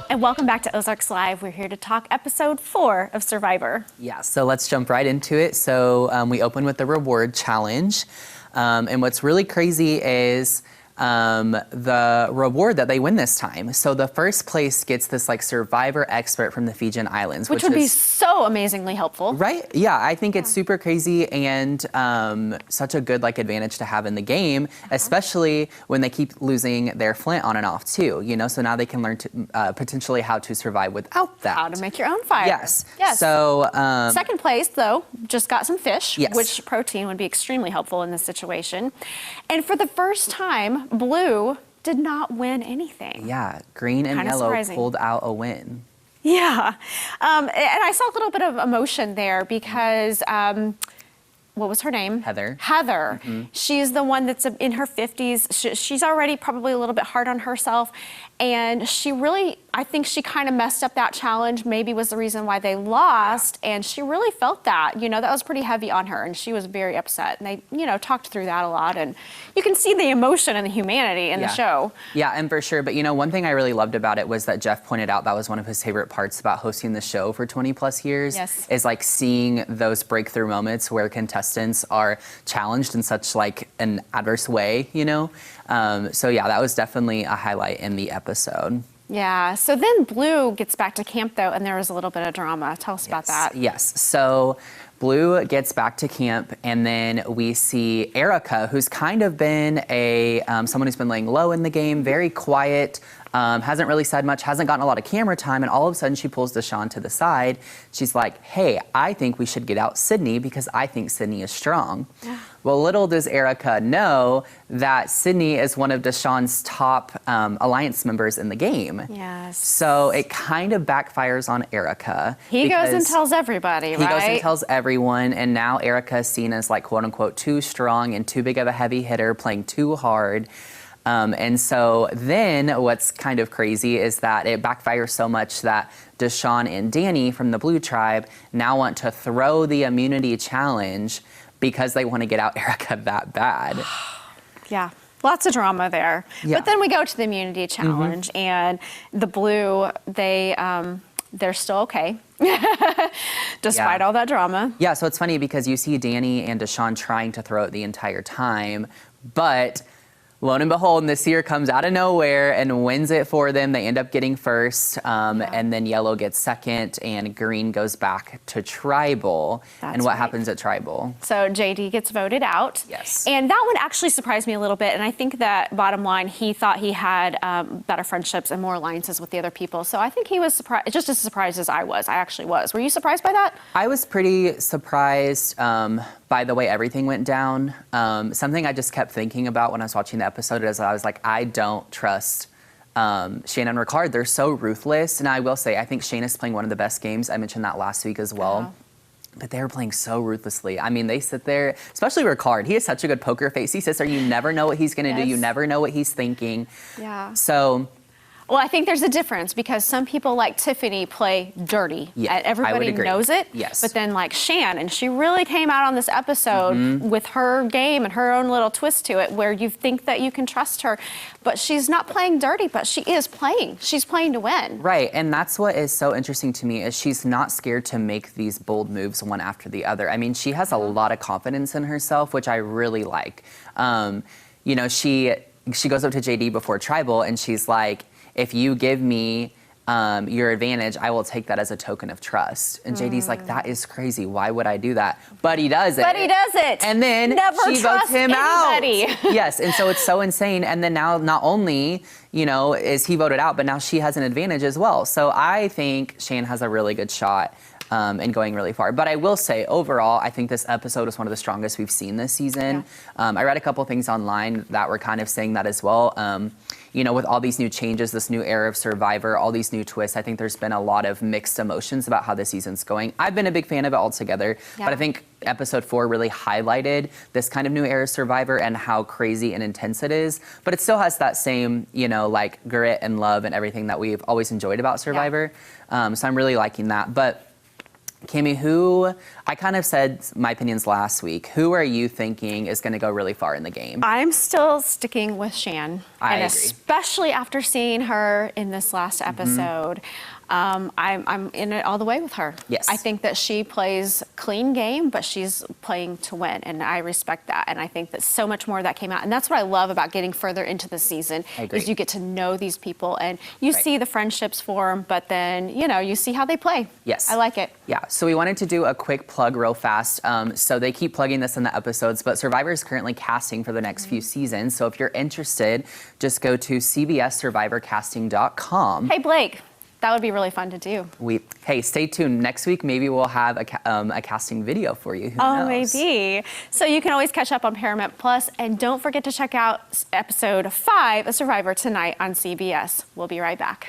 And welcome back to Ozarks Live. We're here to talk episode 4 of Survivor. Yeah, so let's jump right into it. So we open with the reward challenge. And what's really crazy is the reward that they win this time. So the first place gets this like survivor expert from the Fijian Islands. Which would be so amazingly helpful. Right? Yeah, I think it's super crazy and such a good like advantage to have in the game, especially when they keep losing their flint on and off too, you know? So now they can learn to potentially how to survive without that. How to make your own fire. Yes. Yes. So second place though, just got some fish, yes, which protein would be extremely helpful in this situation. And for the first time, Blue did not win anything. Yeah, green and yellow pulled out a win. Yeah, and I saw a little bit of emotion there because, what was her name? Heather. Heather. Mm-hmm. She's the one that's in her 50s. She's already probably a little bit hard on herself. And she really, I think she kind of messed up that challenge, maybe was the reason why they lost. And she really felt that, you know, that was pretty heavy on her. And she was very upset. And they, you know, talked through that a lot. And you can see the emotion and the humanity in the show. Yeah, and for sure. But, you know, one thing I really loved about it was that Jeff pointed out that was one of his favorite parts about hosting the show for 20 plus years. Yes. Is like seeing those breakthrough moments where contestants are challenged in such like an adverse way, you know? So yeah, that was definitely a highlight in the episode. Yeah, so then Blue gets back to camp though, and there was a little bit of drama. Tell us about that. Yes, so Blue gets back to camp, and then we see Erica, who's kind of been a someone who's been laying low in the game, very quiet, hasn't really said much, hasn't gotten a lot of camera time, and all of a sudden she pulls Deshawn to the side. She's like, hey, I think we should get out Sydney because I think Sydney is strong. Well, little does Erica know that Sydney is one of Deshawn's top alliance members in the game. Yes. So it kind of backfires on Erica. He goes and tells everybody, right? He goes and tells everyone, and now Erica is seen as like quote unquote too strong and too big of a heavy hitter, playing too hard. And so then what's kind of crazy is that it backfires so much that Deshawn and Danny from the Blue Tribe now want to throw the immunity challenge because they want to get out Erica that bad. Yeah, lots of drama there. Yeah. But then we go to the immunity challenge, and the Blue, they're still okay, despite all that drama. Yeah, so it's funny because you see Danny and Deshawn trying to throw it the entire time, but lo and behold, Nasir comes out of nowhere and wins it for them. They end up getting first, and then yellow gets second, and green goes back to tribal. And what happens at tribal? So JD gets voted out. Yes. And that one actually surprised me a little bit. And I think that bottom line, he thought he had better friendships and more alliances with the other people. So I think he was surprised, just as surprised as I was. I actually was. Were you surprised by that? I was pretty surprised by the way everything went down. Something I just kept thinking about when I was watching the episode is I was like, I don't trust Shayna and Ricard. They're so ruthless. And I will say, I think Shayna's playing one of the best games. I mentioned that last week as well. But they're playing so ruthlessly. I mean, they sit there, especially Ricard. He has such a good poker face. He sits there, you never know what he's going to do. You never know what he's thinking. Yeah. So... Well, I think there's a difference because some people like Tiffany play dirty. Yeah, everybody knows it. Yes. But then like Shan, and she really came out on this episode with her game and her own little twist to it where you think that you can trust her. But she's not playing dirty, but she is playing. She's playing to win. Right, and that's what is so interesting to me is she's not scared to make these bold moves one after the other. I mean, she has a lot of confidence in herself, which I really like. You know, she goes up to JD before Tribal and she's like, if you give me your advantage, I will take that as a token of trust. And JD's like, that is crazy. Why would I do that? But he does it. But he does it. And then she votes him anybody. out. Yes, and so it's so insane. And then now not only, you know, is he voted out, but now she has an advantage as well. So I think Shane has a really good shot and going really far. But I will say, overall, I think this episode is one of the strongest we've seen this season. Yeah. I read a couple things online that were kind of saying that as well. You know, with all these new changes, this new era of Survivor, all these new twists, I think there's been a lot of mixed emotions about how the season's going. I've been a big fan of it altogether, but I think episode 4 really highlighted this kind of new era of Survivor and how crazy and intense it is. But it still has that same, you know, like grit and love and everything that we've always enjoyed about Survivor. So I'm really liking that. But Cami, I kind of said my opinions last week. Who are you thinking is going to go really far in the game? I'm still sticking with Shan. I and agree. especially after seeing her in this last episode, I'm in it all the way with her. Yes. I think that she plays clean game, but she's playing to win, and I respect that. And I think that so much more of that came out, and that's what I love about getting further into the season. I agree. Is you get to know these people, and you Right. see the friendships form, but then you see how they play. Yes. I like it. Yeah, so we wanted to do a quick plug real fast. So they keep plugging this in the episodes, but Survivor is currently casting for the next few seasons. So if you're interested, just go to cbssurvivorcasting.com. Hey Blake, that would be really fun to do. Hey, stay tuned. Next week, maybe we'll have a casting video for you. Who Oh, knows? maybe. So you can always catch up on Paramount Plus, and don't forget to check out episode 5 of Survivor tonight on CBS. We'll be right back.